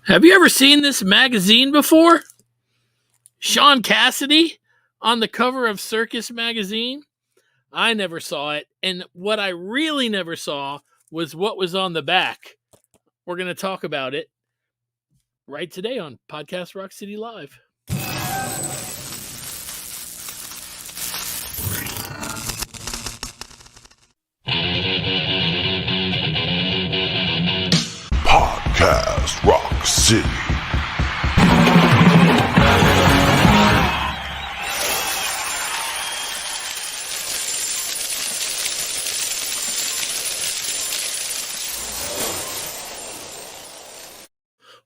Have you ever seen this magazine before? Sean Cassidy on the cover of Circus magazine? I never saw it, and what I really never saw was what was on the back. We're going to talk about it right today on Podcast Rock City Live. Podcast Rock City.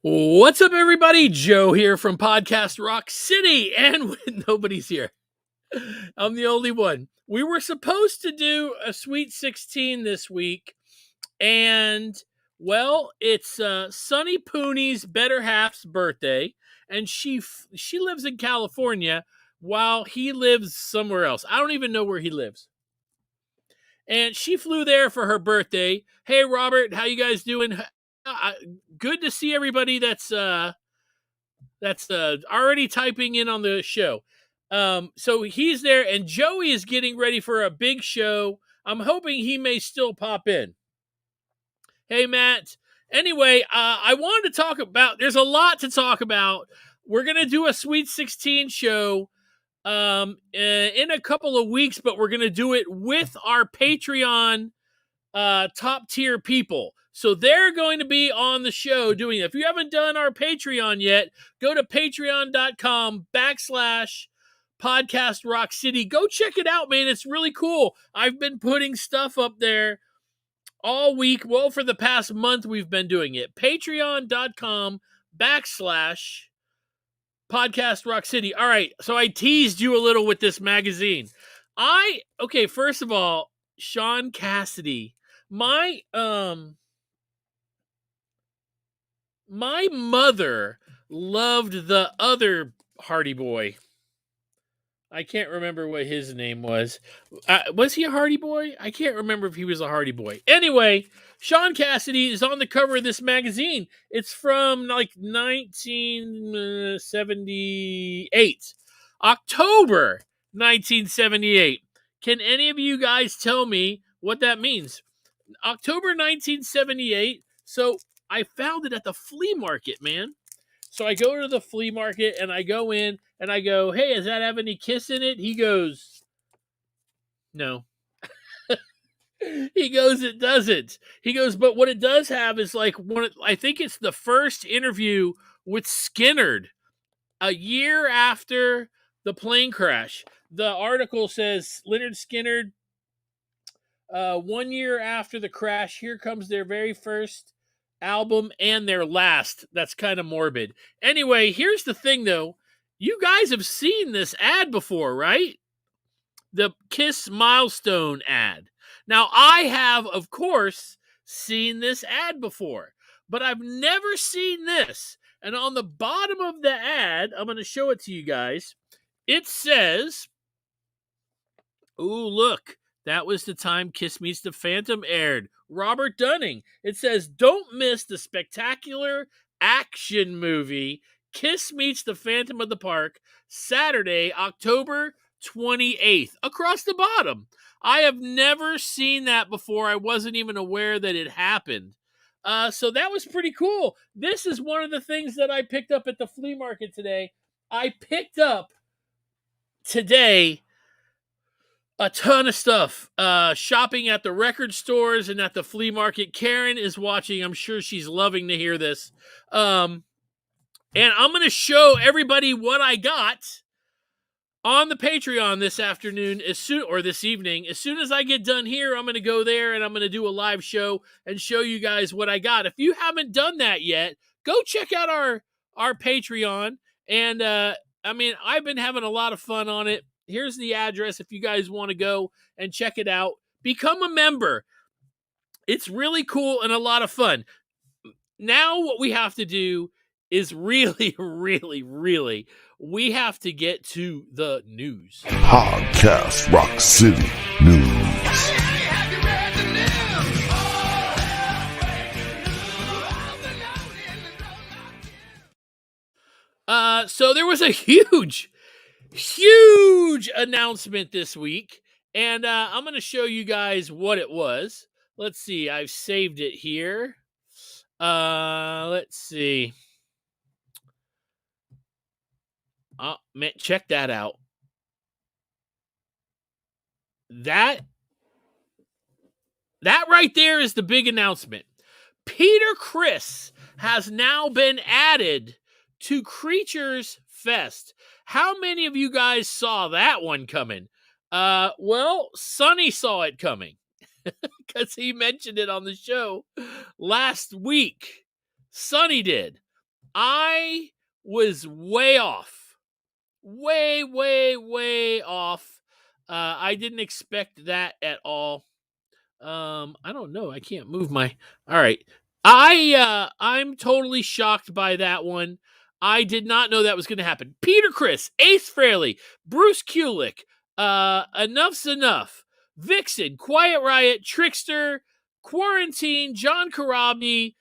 What's up, everybody? Joe here from Podcast Rock City, and nobody's here. I'm the only one. We were supposed to do a Sweet 16 this week, and well, it's Sonny Pooney's better half's birthday, and she lives in California while he lives somewhere else. I don't even know where he lives. And she flew there for her birthday. Hey, Robert, how you guys doing? Good to see everybody that's already typing in on the show. So he's there, and Joey is getting ready for a big show. I'm hoping he may still pop in. Hey, Matt. Anyway, I wanted to talk about, there's a lot to talk about. We're going to do a Sweet 16 show in a couple of weeks, but we're going to do it with our Patreon top tier people. So they're going to be on the show doing it. If you haven't done our Patreon yet, go to patreon.com/Podcast Rock City. Go check it out, man. It's really cool. I've been putting stuff up there all week. Well, for the past month, we've been doing it. Patreon.com/Podcast Rock City. All right. So I teased you a little with this magazine. Okay, first of all, Sean Cassidy. My mother loved the other Hardy Boy. I can't remember what his name was. Was he a Hardy Boy? I can't remember if he was a Hardy Boy. Anyway, Sean Cassidy is on the cover of this magazine. It's from like 1978. October 1978. Can any of you guys tell me what that means? October 1978. So I found it at the flea market, man. So I go to the flea market and I go in and I go, hey, does that have any Kiss in it? He goes, no. He goes, it doesn't. He goes, but what it does have is like I think it's the first interview with Skynyrd a year after the plane crash. The article says Lynyrd Skynyrd, 1 year after the crash, here comes their very first album and their last. That's kind of morbid. Anyway, here's the thing, though. You guys have seen this ad before, right? The Kiss Milestone ad. Now, I have, of course, seen this ad before, but I've never seen this. And on the bottom of the ad, I'm going to show it to you guys. It says, ooh, look. That was the time Kiss Meets the Phantom aired. Robert Dunning. It says, don't miss the spectacular action movie Kiss Meets the Phantom of the Park, Saturday, October 28th. Across the bottom. I have never seen that before. I wasn't even aware that it happened. So that was pretty cool. This is one of the things that I picked up at the flea market today. I picked up today a ton of stuff, shopping at the record stores and at the flea market. Karen is watching. I'm sure she's loving to hear this. And I'm going to show everybody what I got on the Patreon this afternoon, this evening. As soon as I get done here, I'm going to go there and I'm going to do a live show and show you guys what I got. If you haven't done that yet, go check out our Patreon. And, I've been having a lot of fun on it. Here's the address if you guys want to go and check it out. Become a member. It's really cool and a lot of fun. Now what we have to do is really, really, really, we have to get to the news. Podcast Rock City News. So there was a huge announcement this week, and I'm going to show you guys what it was. Let's see. I've saved it here. Let's see. Man, check that out. That right there is the big announcement. Peter Criss has now been added to Creatures Fest. How many of you guys saw that one coming? Well, Sonny saw it coming because he mentioned it on the show last week. Sonny did. I was way off. Way off. I didn't expect that at all. I don't know. I can't move my. All right. I'm totally shocked by that one. I did not know that was going to happen. Peter Criss, Ace Frehley, Bruce Kulick, Enough's Enough, Vixen, Quiet Riot, Trickster, Quarantine, John Karabny,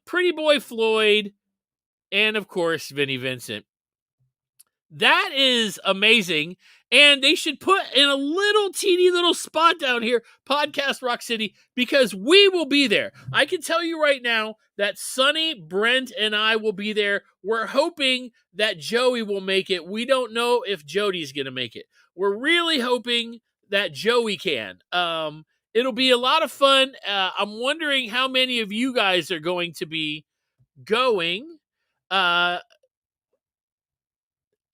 Pretty Boy Floyd, and of course Vinnie Vincent. That is amazing. And they should put in a little teeny little spot down here, Podcast Rock City, because we will be there. I can tell you right now that Sonny, Brent, and I will be there. We're hoping that Joey will make it. We don't know if Jody's going to make it. We're really hoping that Joey can. It'll be a lot of fun. I'm wondering how many of you guys are going to be going.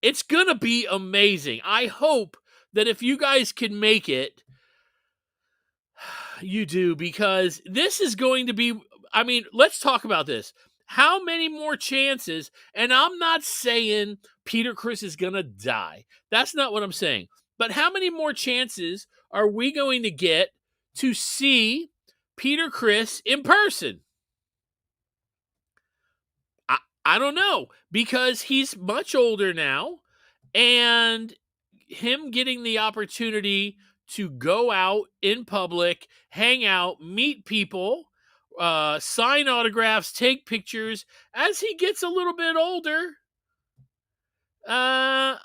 It's going to be amazing. I hope that if you guys can make it, you do, because this is going to be, I mean, let's talk about this. How many more chances, and I'm not saying Peter Criss is going to die. That's not what I'm saying. But how many more chances are we going to get to see Peter Criss in person? I don't know, because he's much older now, and him getting the opportunity to go out in public, hang out, meet people, sign autographs, take pictures as he gets a little bit older. I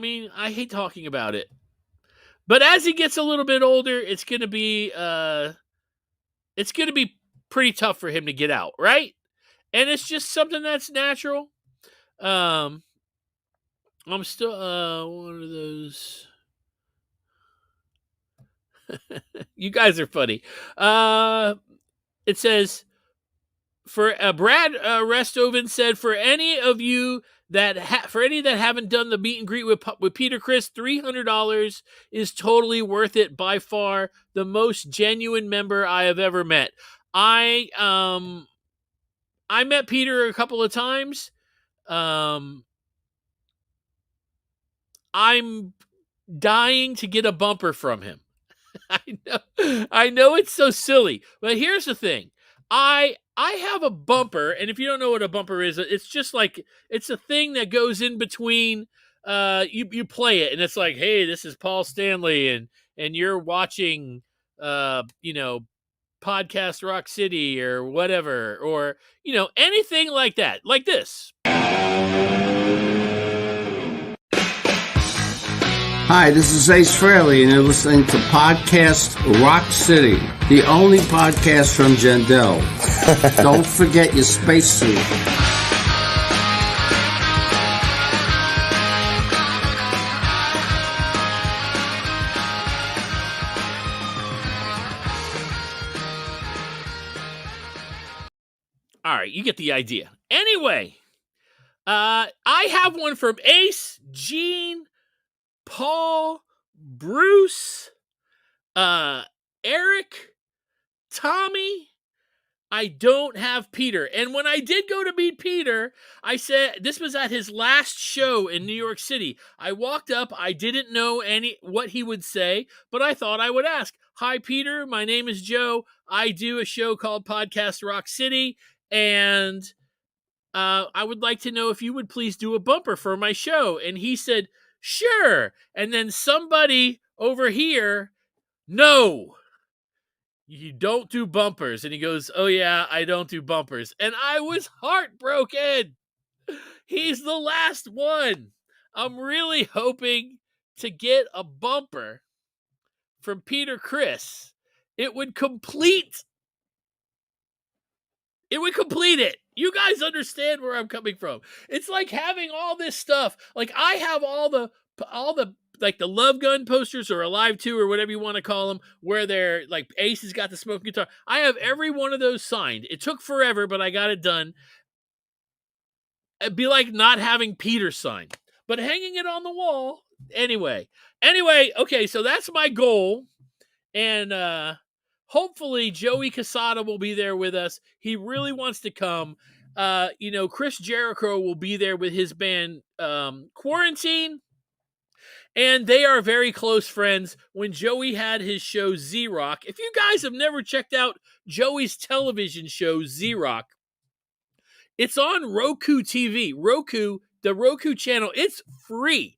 mean, I hate talking about it, but as he gets a little bit older, it's going to be pretty tough for him to get out, right? And it's just something that's natural. I'm still one of those. You guys are funny. It says for Brad Restoven said, for any that haven't done the meet and greet with Peter Criss, $300 is totally worth it. By far the most genuine member I have ever met. I met Peter a couple of times. I'm dying to get a bumper from him. I know it's so silly, but here's the thing. I have a bumper, and if you don't know what a bumper is, it's just like, it's a thing that goes in between. You play it, and it's like, hey, this is Paul Stanley, and you're watching, Podcast Rock City or whatever, or anything like that, like this. Hi, this is Ace Frehley, and you're listening to Podcast Rock City, the only podcast from Jandel. Don't forget your spacesuit. All right, you get the idea. Anyway, I have one from Ace, Gene, Paul, Bruce, Eric, Tommy. I don't have Peter. And when I did go to meet Peter, I said, this was at his last show in New York City. I walked up, I didn't know what he would say, but I thought I would ask. Hi, Peter. My name is Joe. I do a show called Podcast Rock City, and I would like to know if you would please do a bumper for my show. And he said, sure. And then somebody over here, no. you don't do bumpers. And he goes, oh, yeah, I don't do bumpers. And I was heartbroken. He's the last one. I'm really hoping to get a bumper from Peter Criss. It would complete it. You guys understand where I'm coming from. It's like having all this stuff. Like I have all the like the Love Gun posters or Alive 2 or whatever you want to call them, where they're like Ace has got the smoking guitar. I have every one of those signed. It took forever, but I got it done. It'd be like not having Peter signed, but hanging it on the wall. Anyway, okay, so that's my goal. And hopefully Joey Casada will be there with us. He really wants to come. Chris Jericho will be there with his band Quarantine. And they are very close friends. When Joey had his show Z-Rock, if you guys have never checked out Joey's television show Z-Rock, it's on Roku TV. The Roku channel, it's free.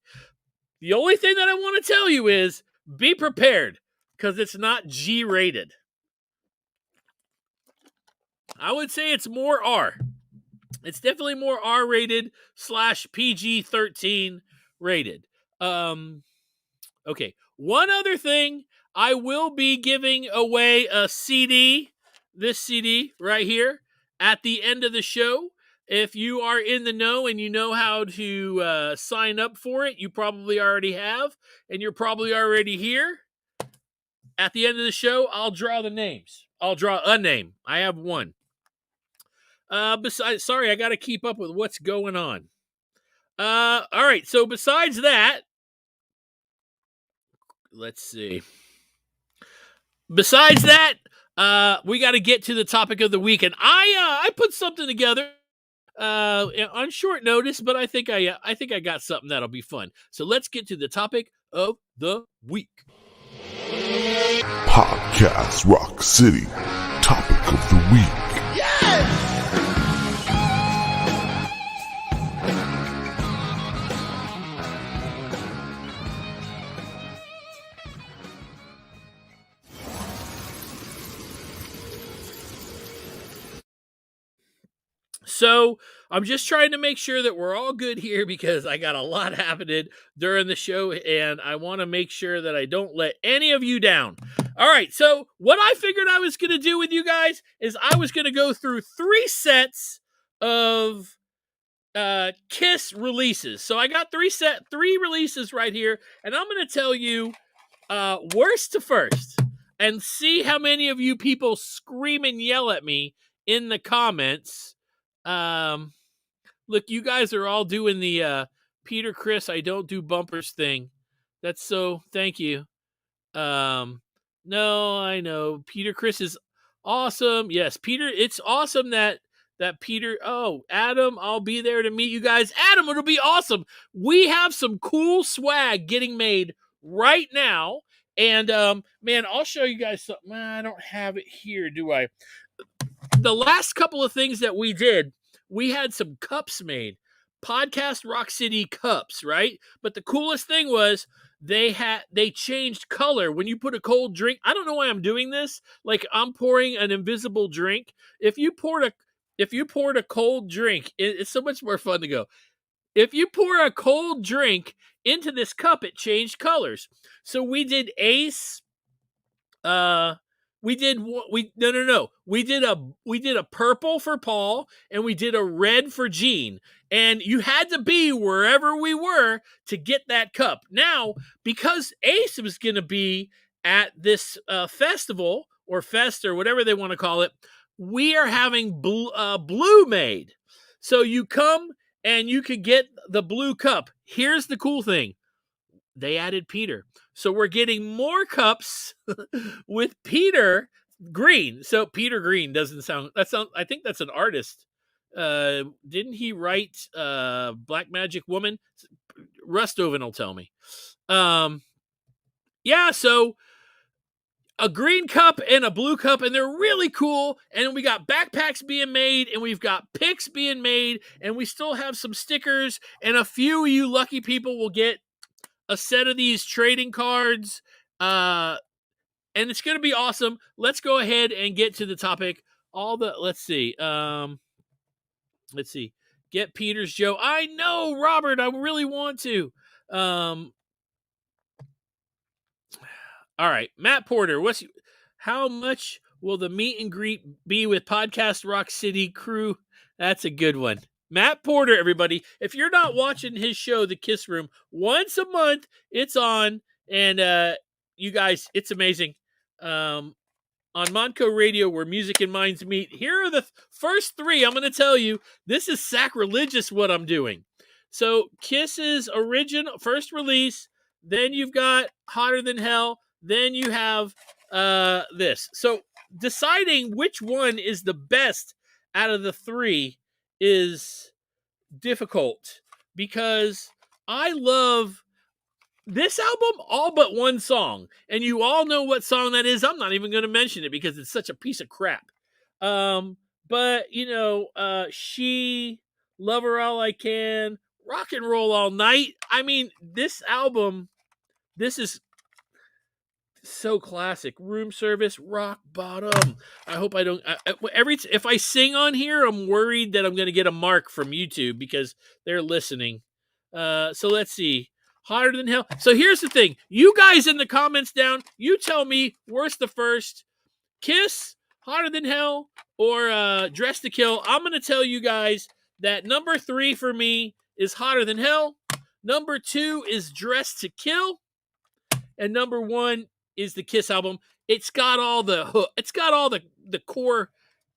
The only thing that I want to tell you is be prepared, because it's not G-rated. I would say it's more R. It's definitely more R-rated / PG-13 rated. Okay, one other thing. I will be giving away a CD, this CD right here, at the end of the show. If you are in the know and you know how to sign up for it, you probably already have, and you're probably already here. At the end of the show, I'll draw the names. I'll draw a name. I have one. Sorry, I got to keep up with what's going on. All right, so besides that, let's see. Besides that, we got to get to the topic of the week, and I put something together on short notice, but I think I got something that'll be fun. So let's get to the topic of the week. Podcast Rock City. Topic of the week. Yes! So I'm just trying to make sure that we're all good here, because I got a lot happening during the show, and I want to make sure that I don't let any of you down. All right, so what I figured I was going to do with you guys is I was going to go through 3 sets of Kiss releases. So I got 3 releases right here, and I'm going to tell you worst to first, and see how many of you people scream and yell at me in the comments. Look, you guys are all doing the Peter Criss I don't do bumpers thing. That's so, thank you. No, I know Peter Criss is awesome. Yes, Peter, it's awesome that Peter. Oh, Adam, I'll be there to meet you guys. Adam, it'll be awesome. We have some cool swag getting made right now, and man, I'll show you guys something. I don't have it here, do I? The last couple of things that we did, we had some cups made, Podcast Rock City cups, right? But the coolest thing was they changed color when you put a cold drink. I don't know why I'm doing this. Like I'm pouring an invisible drink. If you poured a cold drink, it's so much more fun to go. If you pour a cold drink into this cup, it changed colors. So we did Ace. We did a purple for Paul, and we did a red for Gene, and you had to be wherever we were to get that cup. Now, because Ace was going to be at this festival or fest or whatever they want to call it, we are having blue made. So you come and you could get the blue cup. Here's the cool thing. They added Peter. So we're getting more cups with Peter Green. So Peter Green I think that's an artist. Didn't he write Black Magic Woman? Rustoven will tell me. Yeah, so a green cup and a blue cup, and they're really cool. And we got backpacks being made, and we've got picks being made, and we still have some stickers, and a few of you lucky people will get a set of these trading cards. and it's going to be awesome. Let's go ahead and get to the topic. Let's see. Get Peter's Joe. I know, Robert. I really want to. All right, Matt Porter. How much will the meet and greet be with Podcast Rock City crew? That's a good one. Matt Porter, everybody. If you're not watching his show, The Kiss Room, once a month, it's on, and you guys, it's amazing. On Monco Radio, where music and minds meet. Here are the first three. I'm going to tell you, this is sacrilegious what I'm doing. So Kiss's original first release, then you've got Hotter Than Hell, then you have this. So deciding which one is the best out of the three is difficult because I love this album all but one song, and you all know what song that is. I'm not even going to mention it because it's such a piece of crap. But She, Love Her All I Can, Rock and Roll All Night. I mean, this album, this is so classic. Room Service, Rock Bottom. I hope I don't. If I sing on here, I'm worried that I'm going to get a mark from YouTube because they're listening. So let's see. Hotter Than Hell. So here's the thing. You guys in the comments down, you tell me worst to first. Kiss, Hotter Than Hell, or Dress to Kill. I'm going to tell you guys that number 3 for me is Hotter Than Hell. Number 2 is Dress to Kill. And number 1 is the Kiss album. It's got all the core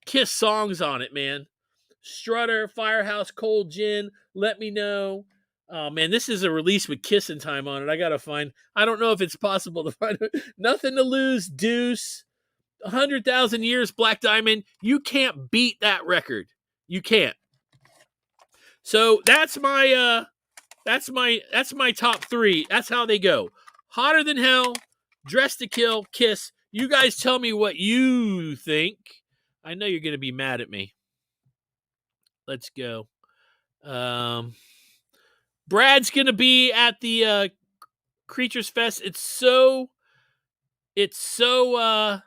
Kiss songs on it, man. Strutter, Firehouse, Cold Gin, Let Me Know. Oh man, this is a release with Kiss in Time on it. I don't know if it's possible to find it. Nothing to Lose, Deuce, 100,000 Years, Black Diamond. You can't beat that record. You can't. So that's my top 3. That's how they go. Hotter Than Hell, Dress to Kill, Kiss. You guys tell me what you think. I know you're going to be mad at me. Let's go. Brad's going to be at the Creatures Fest. It's so close.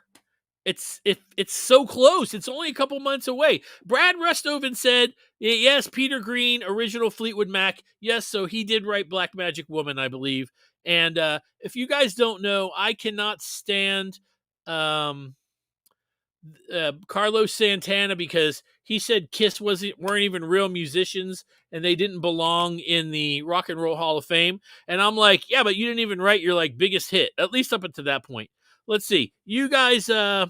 It's only a couple months away. Brad Rustoven said, yes, Peter Green, original Fleetwood Mac. Yes, so he did write Black Magic Woman, I believe. And if you guys don't know, I cannot stand Carlos Santana because he said Kiss weren't even real musicians and they didn't belong in the Rock and Roll Hall of Fame. And I'm like, yeah, but you didn't even write your biggest hit, at least up until that point. Let's see. You guys are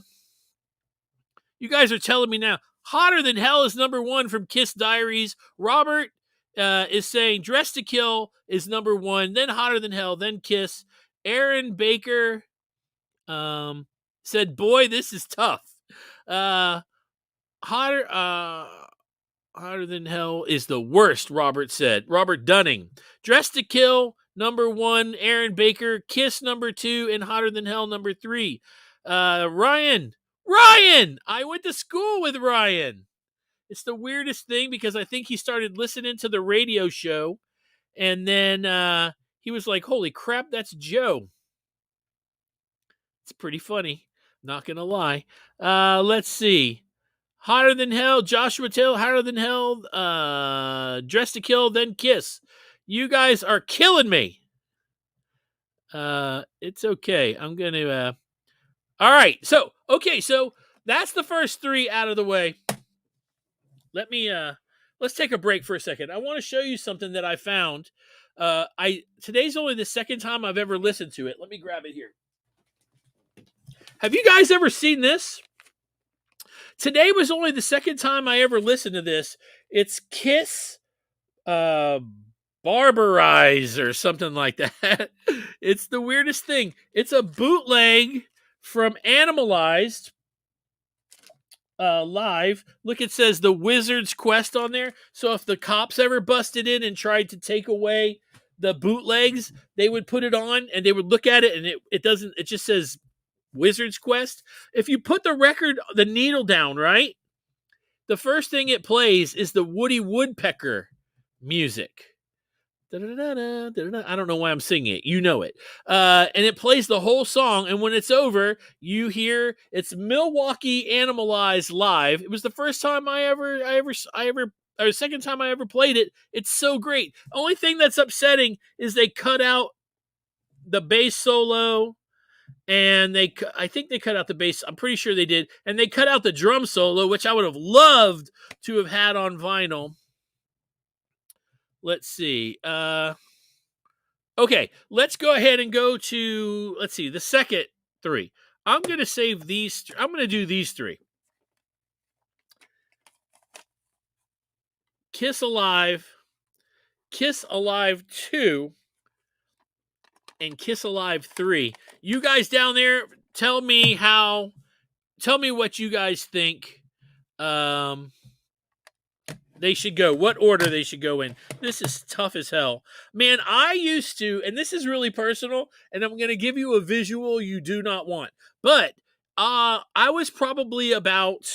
telling me now. Hotter Than Hell is number 1 from Kiss Diaries. Robert is saying Dress to Kill is number 1, then Hotter Than Hell, then Kiss. Aaron Baker said, boy, this is tough. Hotter Than Hell is the worst, Robert said. Robert Dunning. Dress to Kill, number 1, Aaron Baker. Kiss, number 2, and Hotter Than Hell, number 3. Ryan! I went to school with Ryan. It's the weirdest thing because I think he started listening to the radio show, and then he was like, holy crap, that's Joe. It's pretty funny. Not going to lie. Let's see. Hotter Than Hell, Joshua Taylor, Hotter Than Hell, Dress to Kill, then Kiss. You guys are killing me. It's okay. I'm going to... All right. So that's the first 3 out of the way. Let's take a break for a second. I want to show you something that I found. Today's only the second time I've ever listened to it. Let me grab it here. Have you guys ever seen this? Today was only the second time I ever listened to this. It's Kiss Barbarize or something like that. It's the weirdest thing. It's a bootleg from Animalized live. Look, it says The Wizard's Quest on there. So if the cops ever busted in and tried to take away the bootlegs, they would put it on and they would look at it and it just says Wizard's Quest. If you put the needle down, right? The first thing it plays is the Woody Woodpecker music. Da-da-da-da, da-da-da. I don't know why I'm singing it. You know it. And it plays the whole song. And when it's over, you hear it's Milwaukee Animalized live. It was the first time or second time I ever played it. It's so great. Only thing that's upsetting is they cut out the bass solo, and I think they cut out the bass. I'm pretty sure they did. And they cut out the drum solo, which I would have loved to have had on vinyl. Let's see. Okay, let's go ahead and go to, let's see, the second three. I'm going to save these. I'm going to do these three. Kiss Alive 2, and Kiss Alive 3. You guys down there, tell me what you guys think they should go. What order they should go in. This is tough as hell. Man, I used to, and this is really personal, and I'm going to give you a visual you do not want. But I was probably about,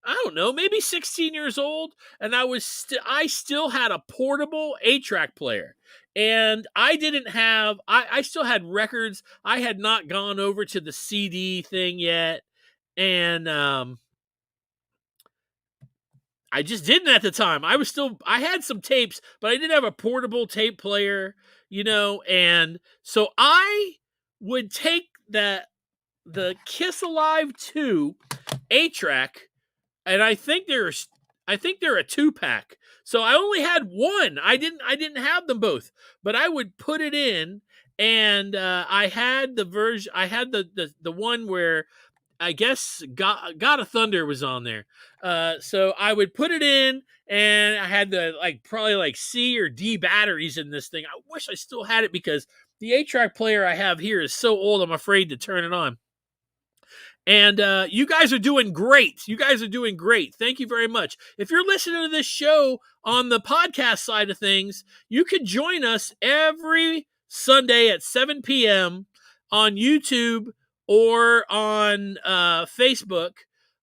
I don't know, maybe 16 years old, and I still had a portable 8-track player. And I didn't have, I still had records. I had not gone over to the CD thing yet. And I just didn't at the time. I had some tapes, but I didn't have a portable tape player, and so I would take the Kiss Alive 2 8-track, and I think they're a 2-pack. So I only had one. I didn't have them both, but I would put it in, and I had the version. I had the one where I guess God of Thunder was on there. So I would put it in, and I had the probably C or D batteries in this thing. I wish I still had it, because the 8-track player I have here is so old I'm afraid to turn it on. And you guys are doing great. Thank you very much. If you're listening to this show on the podcast side of things, you can join us every Sunday at 7 p.m. on YouTube or on Facebook.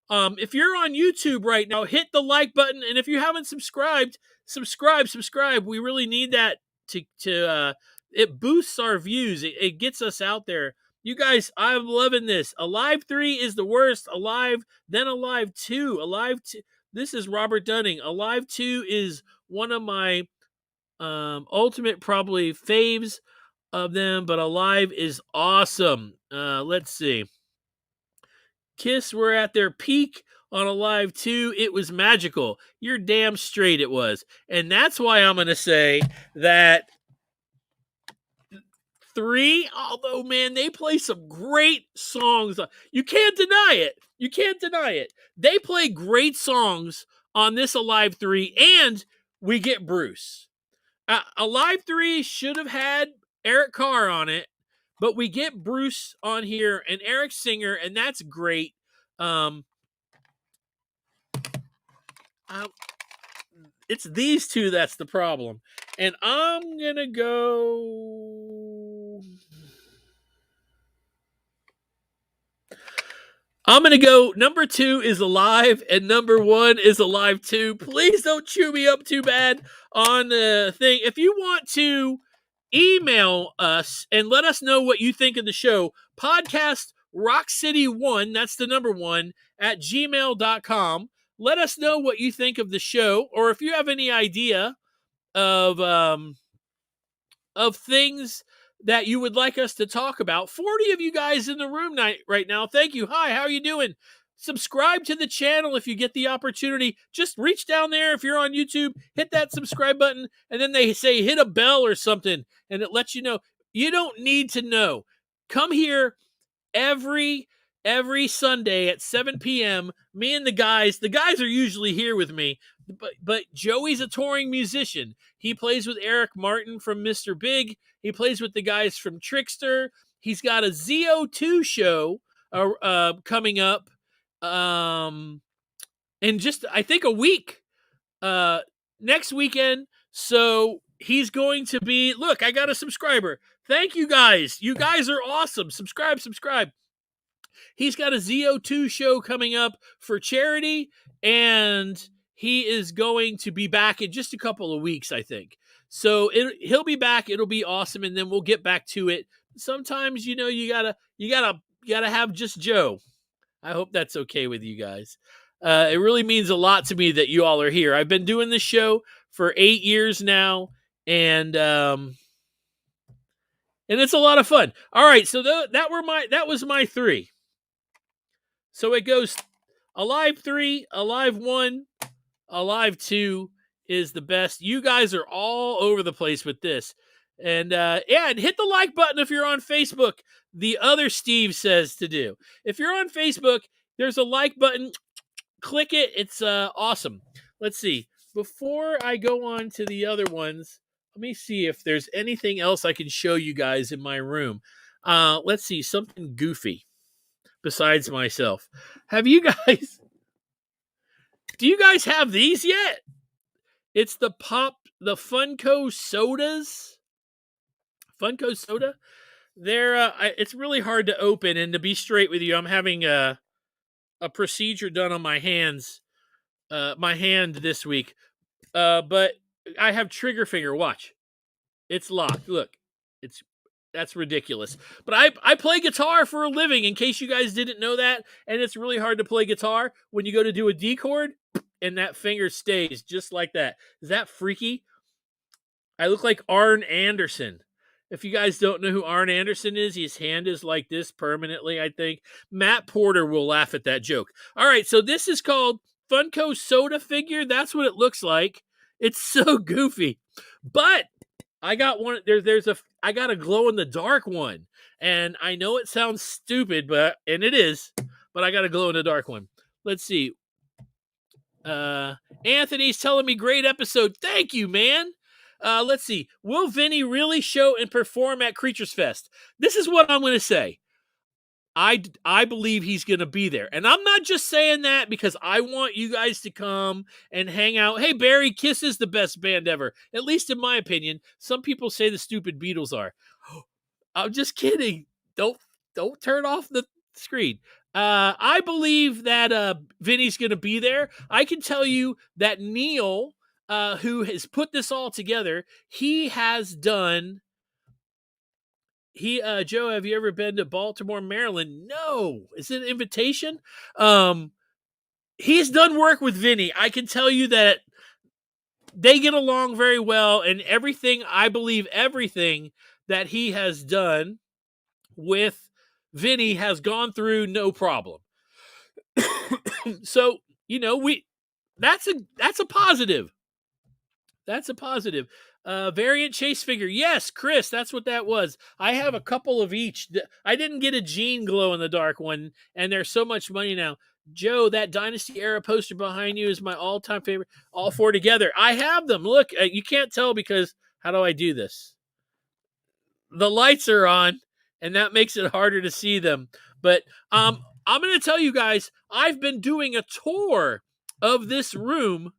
If you're on YouTube right now, hit the like button. And if you haven't subscribed, subscribe. We really need that to it boosts our views. It gets us out there. You guys, I'm loving this. Alive 3 is the worst. Alive, then Alive 2. Alive 2. This is Robert Dunning. Alive 2 is one of my ultimate probably faves of them, but Alive is awesome. Let's see. Kiss were at their peak on Alive 2. It was magical. You're damn straight it was. And that's why I'm going to say that 3, although, man, they play some great songs. You can't deny it. They play great songs on this Alive 3, and we get Bruce. Alive 3 should have had Eric Carr on it, but we get Bruce on here and Eric Singer, and that's great. It's these two that's the problem. And I'm going to go... number 2 is Alive, and number 1 is Alive 2. Please don't chew me up too bad on the thing. If you want to email us and let us know what you think of the show, podcast rockcity1, that's the number 1, at gmail.com. Let us know what you think of the show, or if you have any idea of things that you would like us to talk about. 40 of you guys in the room right now. Thank you. Hi, how are you doing? Subscribe to the channel if you get the opportunity. Just reach down there if you're on YouTube, hit that subscribe button, and then they say hit a bell or something, and it lets you know. You don't need to know. Come here every Sunday at 7 p.m. Me and the guys are usually here with me, but Joey's a touring musician. He plays with Eric Martin from Mr. Big. He plays with the guys from Trickster. He's got a ZO2 show coming up in just, I think, a week next weekend. So he's going to be, look, I got a subscriber. Thank you guys. You guys are awesome. Subscribe. He's got a ZO2 show coming up for charity, and he is going to be back in just a couple of weeks, I think. So he'll be back. It'll be awesome, and then we'll get back to it. Sometimes you gotta have just Joe. I hope that's okay with you guys. It really means a lot to me that you all are here. I've been doing this show for 8 years now, and it's a lot of fun. All right, so that was my 3. So it goes Alive 3, Alive 1, Alive 2 is the best. You guys are all over the place with this. And and hit the like button if you're on Facebook. The other Steve says to do. If you're on Facebook, there's a like button. Click it. It's awesome. Let's see. Before I go on to the other ones, let me see if there's anything else I can show you guys in my room. Let's see, something goofy besides myself. Do you guys have these yet? It's the Funko Sodas. Funko Soda. It's really hard to open, and to be straight with you, I'm having a procedure done on my hands, my hand this week. But I have trigger finger. Watch, it's locked. Look, that's ridiculous. But I play guitar for a living. In case you guys didn't know that, and it's really hard to play guitar when you go to do a D chord, and that finger stays just like that. Is that freaky? I look like Arn Anderson. If you guys don't know who Arn Anderson is, his hand is like this permanently, I think. Matt Porter will laugh at that joke. All right, so this is called Funko Soda figure. That's what it looks like. It's so goofy. But I got one. I got a glow in the dark one. And I know it sounds stupid, and it is, but I got a glow in the dark one. Let's see. Anthony's telling me great episode. Thank you, man. Let's see. Will Vinny really show and perform at Creatures Fest? This is what I'm going to say. I believe he's going to be there. And I'm not just saying that because I want you guys to come and hang out. Hey, Barry, Kiss is the best band ever. At least in my opinion. Some people say the stupid Beatles are. I'm just kidding. Don't turn off the screen. I believe that Vinny's going to be there. I can tell you that Neil, who has put this all together, he has done. Joe, have you ever been to Baltimore, Maryland? No. Is it an invitation? He's done work with Vinny. I can tell you that they get along very well, and I believe everything that he has done with Vinny has gone through no problem. So, that's a positive. That's a positive. Variant chase figure. Yes, Chris, that's what that was. I have a couple of each. I didn't get a Gene glow in the dark one, and there's so much money now. Joe, that Dynasty era poster behind you is my all-time favorite. All 4 together. I have them. Look, you can't tell because how do I do this? The lights are on, and that makes it harder to see them. But I'm going to tell you guys, I've been doing a tour of this room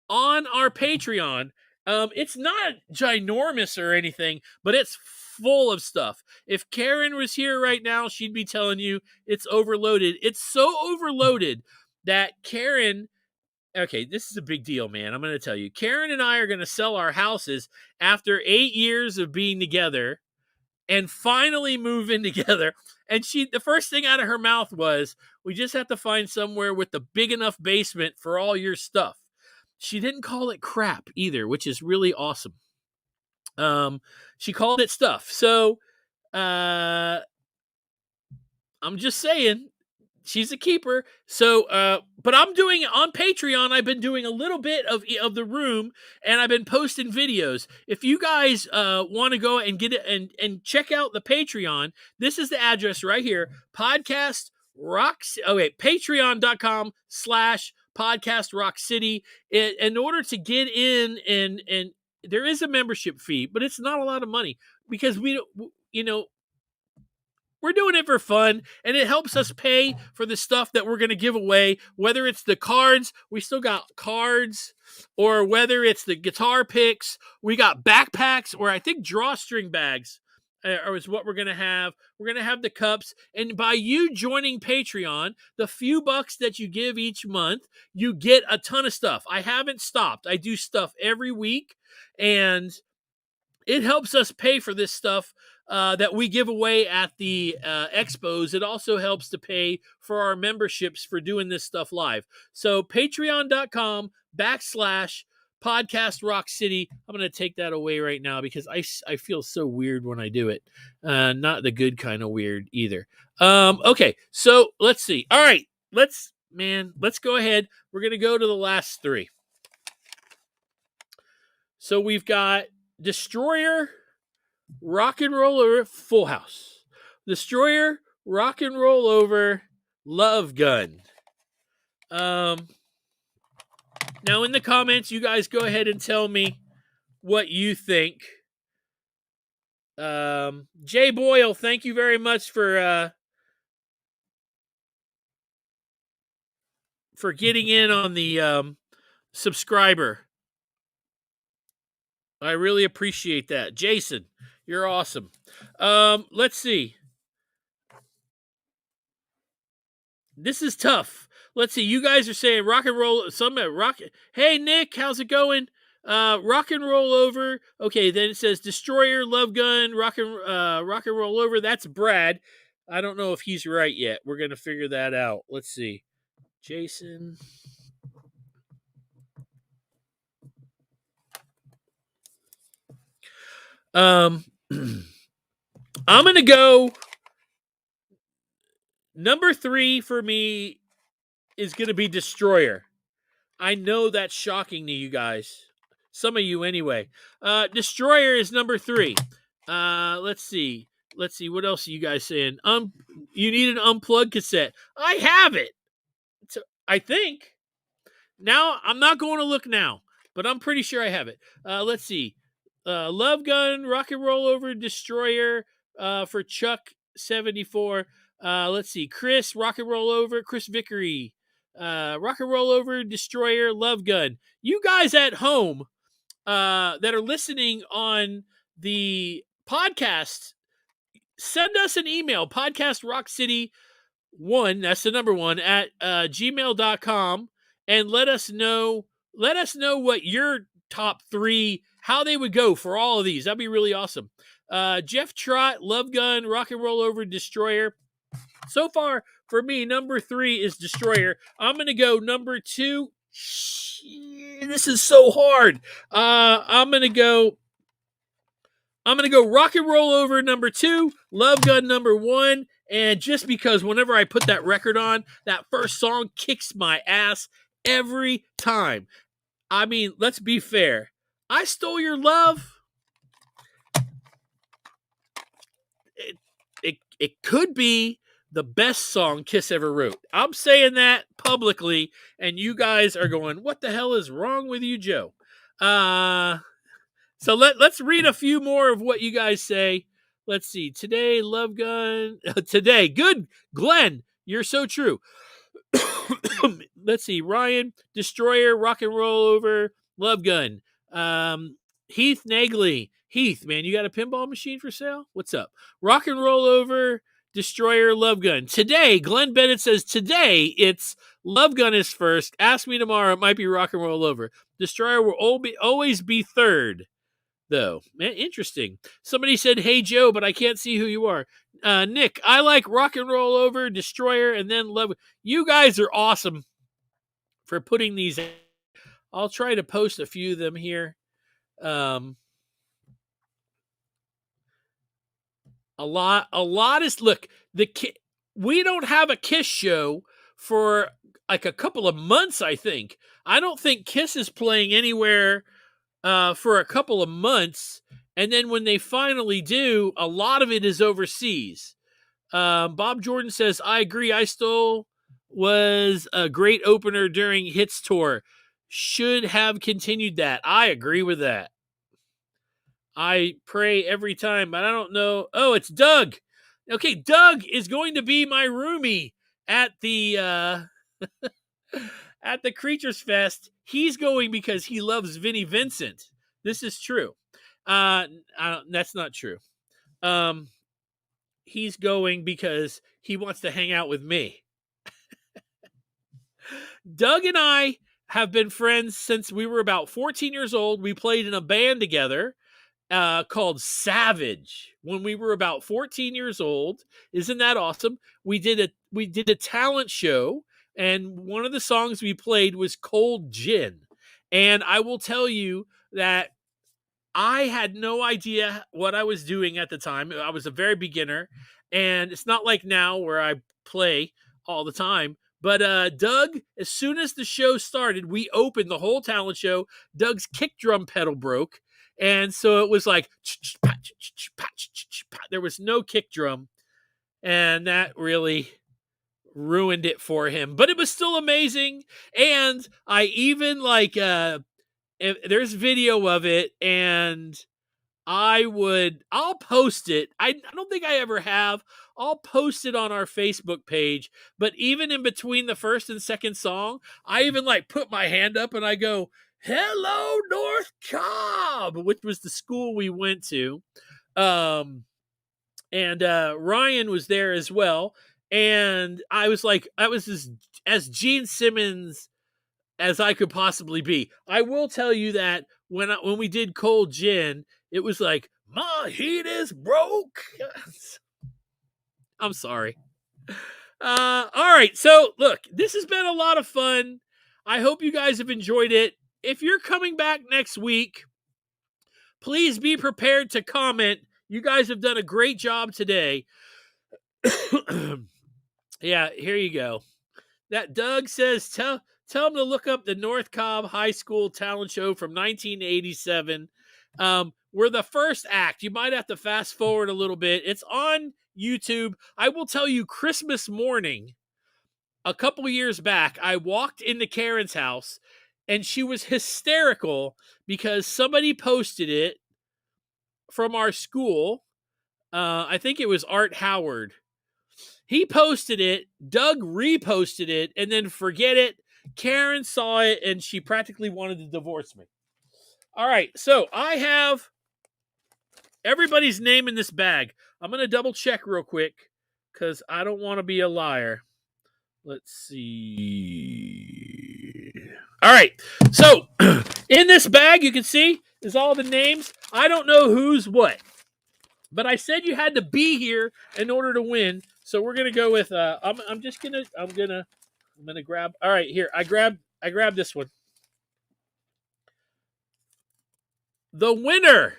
on our Patreon. It's not ginormous or anything, but it's full of stuff. If Karen was here right now, she'd be telling you it's overloaded. It's so overloaded that Karen... Okay, this is a big deal, man. I'm going to tell you. Karen and I are going to sell our houses after 8 years of being together and finally move in together. And the first thing out of her mouth was, we just have to find somewhere with the big enough basement for all your stuff. She didn't call it crap either, which is really awesome. She called it stuff. So I'm just saying, she's a keeper. So, but I'm doing on Patreon. I've been doing a little bit of the room, and I've been posting videos. If you guys want to go and get it and check out the Patreon, this is the address right here. Podcast Rocks. Oh wait, patreon.com/Podcast Rock City. In order to get in, and there is a membership fee, but it's not a lot of money because we're doing it for fun, and it helps us pay for the stuff that we're going to give away, whether it's the cards, we still got cards, or whether it's the guitar picks, we got backpacks, or I think drawstring bags is what we're going to have. We're going to have the cups, and by you joining Patreon, the few bucks that you give each month, you get a ton of stuff. I haven't stopped. I do stuff every week, and it helps us pay for this stuff that we give away at the expos. It also helps to pay for our memberships for doing this stuff live. So patreon.com/podcast rock city. I'm going to take that away right now because I feel so weird when I do it. Not the good kind of weird either. Okay, so let's see. All right, let's go ahead. We're going to go to the last three. So we've got Destroyer, Rock and Roll Over, Full House. Destroyer, Rock and Roll Over, Love Gun. Now in the comments, you guys go ahead and tell me what you think. Jay Boyle, thank you very much for getting in on the subscriber. I really appreciate that. Jason, you're awesome. Let's see. This is tough. Let's see. You guys are saying rock and roll. Hey, Nick, how's it going? Rock and Roll Over. Okay, then it says Destroyer, Love Gun, Rock and Roll Over. That's Brad. I don't know if he's right yet. We're going to figure that out. Let's see. Jason. I'm going to go. Number 3 for me is going to be Destroyer. I know that's shocking to you guys. Some of you anyway. Destroyer is number 3. Let's see. What else are you guys saying? You need an unplugged cassette. I have it. I think. Now, I'm not going to look now, but I'm pretty sure I have it. Let's see. Love Gun, Rock and Roll Over, Destroyer for Chuck 74. Let's see. Criss, Rock and Roll Over, Chris Vickery. Rock and Roll Over, Destroyer, Love Gun. You guys at home that are listening on the podcast, send us an email, podcastrockcity1, that's the number 1, at gmail.com, and let us know what your top 3, how they would go for all of these. That'd be really awesome. Jeff Trott, Love Gun, Rock and Roll Over, Destroyer. So far, for me, number 3 is Destroyer. I'm going to go number 2. This is so hard. I'm going to go Rock and Roll Over number 2, Love Gun number 1, and just because whenever I put that record on, that first song kicks my ass every time. I mean, let's be fair. I Stole Your Love. It could be the best song Kiss ever wrote. I'm saying that publicly, and you guys are going, what the hell is wrong with you, Joe? So let's read a few more of what you guys say. Let's see. Today, Love Gun. Today. Good, Glenn. You're so true. Let's see. Ryan, Destroyer, Rock and Roll Over, Love Gun. Heath Nagley. Heath, man, you got a pinball machine for sale? What's up? Rock and Roll Over, Destroyer, Love Gun. Today, Glenn Bennett says, today it's Love Gun is first. Ask me tomorrow. It might be Rock and Roll Over. Destroyer will always be third, though. Man, interesting. Somebody said, hey, Joe, but I can't see who you are. Nick, I like Rock and Roll Over, Destroyer, and then Love. You guys are awesome for putting these. I'll try to post a few of them here. A lot is, look, we don't have a Kiss show for like a couple of months, I think. I don't think Kiss is playing anywhere for a couple of months. And then when they finally do, a lot of it is overseas. Bob Jordan says, I agree. I Stole was a great opener during Hits Tour. Should have continued that. I agree with that. I pray every time, but I don't know. Oh, it's Doug. Okay, Doug is going to be my roomie at the at the Creatures Fest. He's going because he loves Vinnie Vincent. This is true. That's not true. He's going because he wants to hang out with me. Doug and I have been friends since we were about 14 years old. We played in a band together. called Savage when we were about 14 years old. Isn't that awesome? We did a talent show, and one of the songs we played was Cold Gin. And I will tell you that I had no idea what I was doing at the time. I was a very beginner, and it's not like now where I play all the time. But Doug, as soon as the show started, we opened the whole talent show. Doug's kick drum pedal broke, and so it was like there was no kick drum, and that really ruined it for him. But it was still amazing, and I even there's video of it, and I'll post it. I don't think I ever have. I'll post it on our Facebook page. But even in between the first and second song, I even put my hand up and I go, "Hello, North Cobb," which was the school we went to. And Ryan was there as well. And I was as Gene Simmons as I could possibly be. I will tell you that when we did Cold Gin, it was like, "My heat is broke." I'm sorry. All right. So look, this has been a lot of fun. I hope you guys have enjoyed it. If you're coming back next week, please be prepared to comment. You guys have done a great job today. Yeah, here you go. That Doug says, tell him to look up the North Cobb High School talent show from 1987. We're the first act. You might have to fast forward a little bit. It's on YouTube. I will tell you, Christmas morning, a couple years back, I walked into Karen's house, and she was hysterical because somebody posted it from our school. I think it was Art Howard. He posted it, Doug reposted it, and then forget it. Karen saw it, and she practically wanted to divorce me. All right, so I have everybody's name in this bag. I'm going to double check real quick because I don't want to be a liar. Let's see. All right, so in this bag, you can see, is all the names. I don't know who's what, but I said you had to be here in order to win. So we're gonna go with. I'm gonna grab. All right, here I grabbed this one. The winner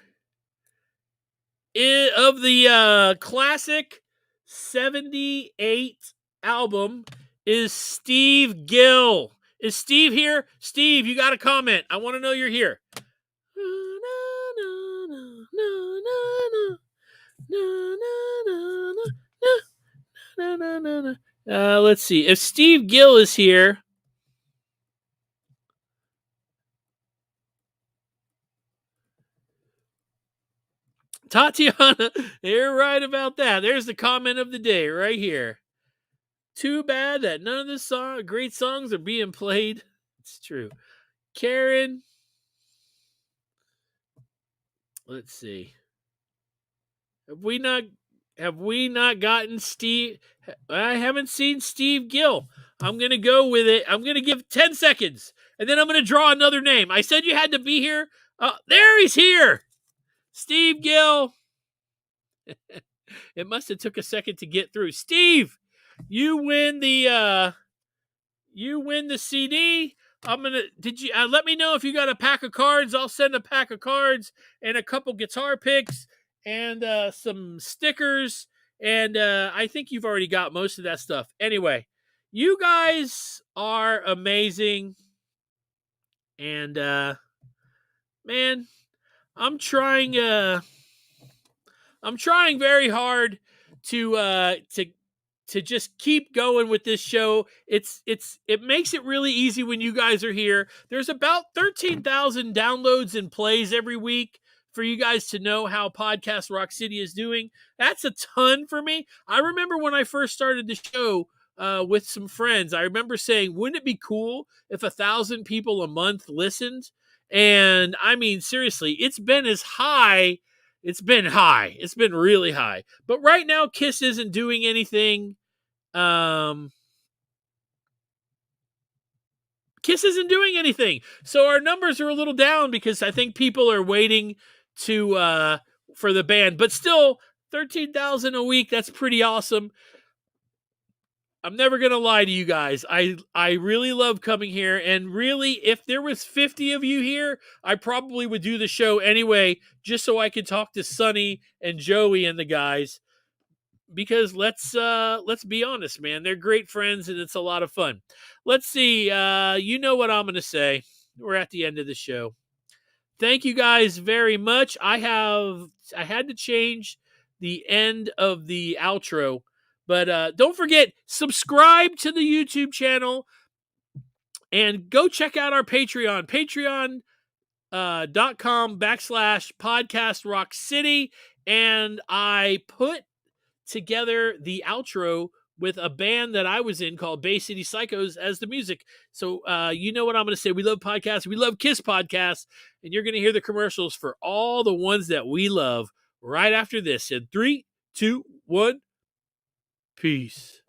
of the classic '78 album is Steve Gill. Is Steve here? Steve, you got a comment? I want to know you're here. Let's see. If Steve Gill is here, Tatiana, you're right about that. There's the comment of the day right here. Too bad that none of the great songs are being played. It's true. Karen, let's see. Have we not gotten Steve? I haven't seen Steve Gill. I'm going to go with it. I'm going to give 10 seconds, and then I'm going to draw another name. I said you had to be here. There he's here. Steve Gill. It must have took a second to get through. Steve, you win the CD. Did you let me know if you got a pack of cards? I'll send a pack of cards and a couple guitar picks and some stickers. And I think you've already got most of that stuff. Anyway, you guys are amazing. And man, I'm trying very hard to just keep going with this show. It makes it really easy when you guys are here. There's about 13,000 downloads and plays every week for you guys to know how Podcast Rock City is doing. That's a ton for me. I remember when I first started the show with some friends, I remember saying, wouldn't it be cool if 1,000 people a month listened? And I mean, seriously, it's been high. It's been really high. But right now, Kiss isn't doing anything. Kiss isn't doing anything. So our numbers are a little down because I think people are waiting to for the band, but still 13,000 a week. That's pretty awesome. I'm never going to lie to you guys. I really love coming here, and really, if there was 50 of you here, I probably would do the show anyway, just so I could talk to Sonny and Joey and the guys, because let's be honest, man. They're great friends, and it's a lot of fun. Let's see. You know what I'm going to say. We're at the end of the show. Thank you guys very much. I had to change the end of the outro, but don't forget, subscribe to the YouTube channel and go check out our Patreon, patreon.com/podcast Rock City. And I put together the outro with a band that I was in called Bay City Psychos as the music. So you know what I'm going to say. We love podcasts. We love Kiss podcasts. And you're going to hear the commercials for all the ones that we love right after this. In 3, 2, 1, peace.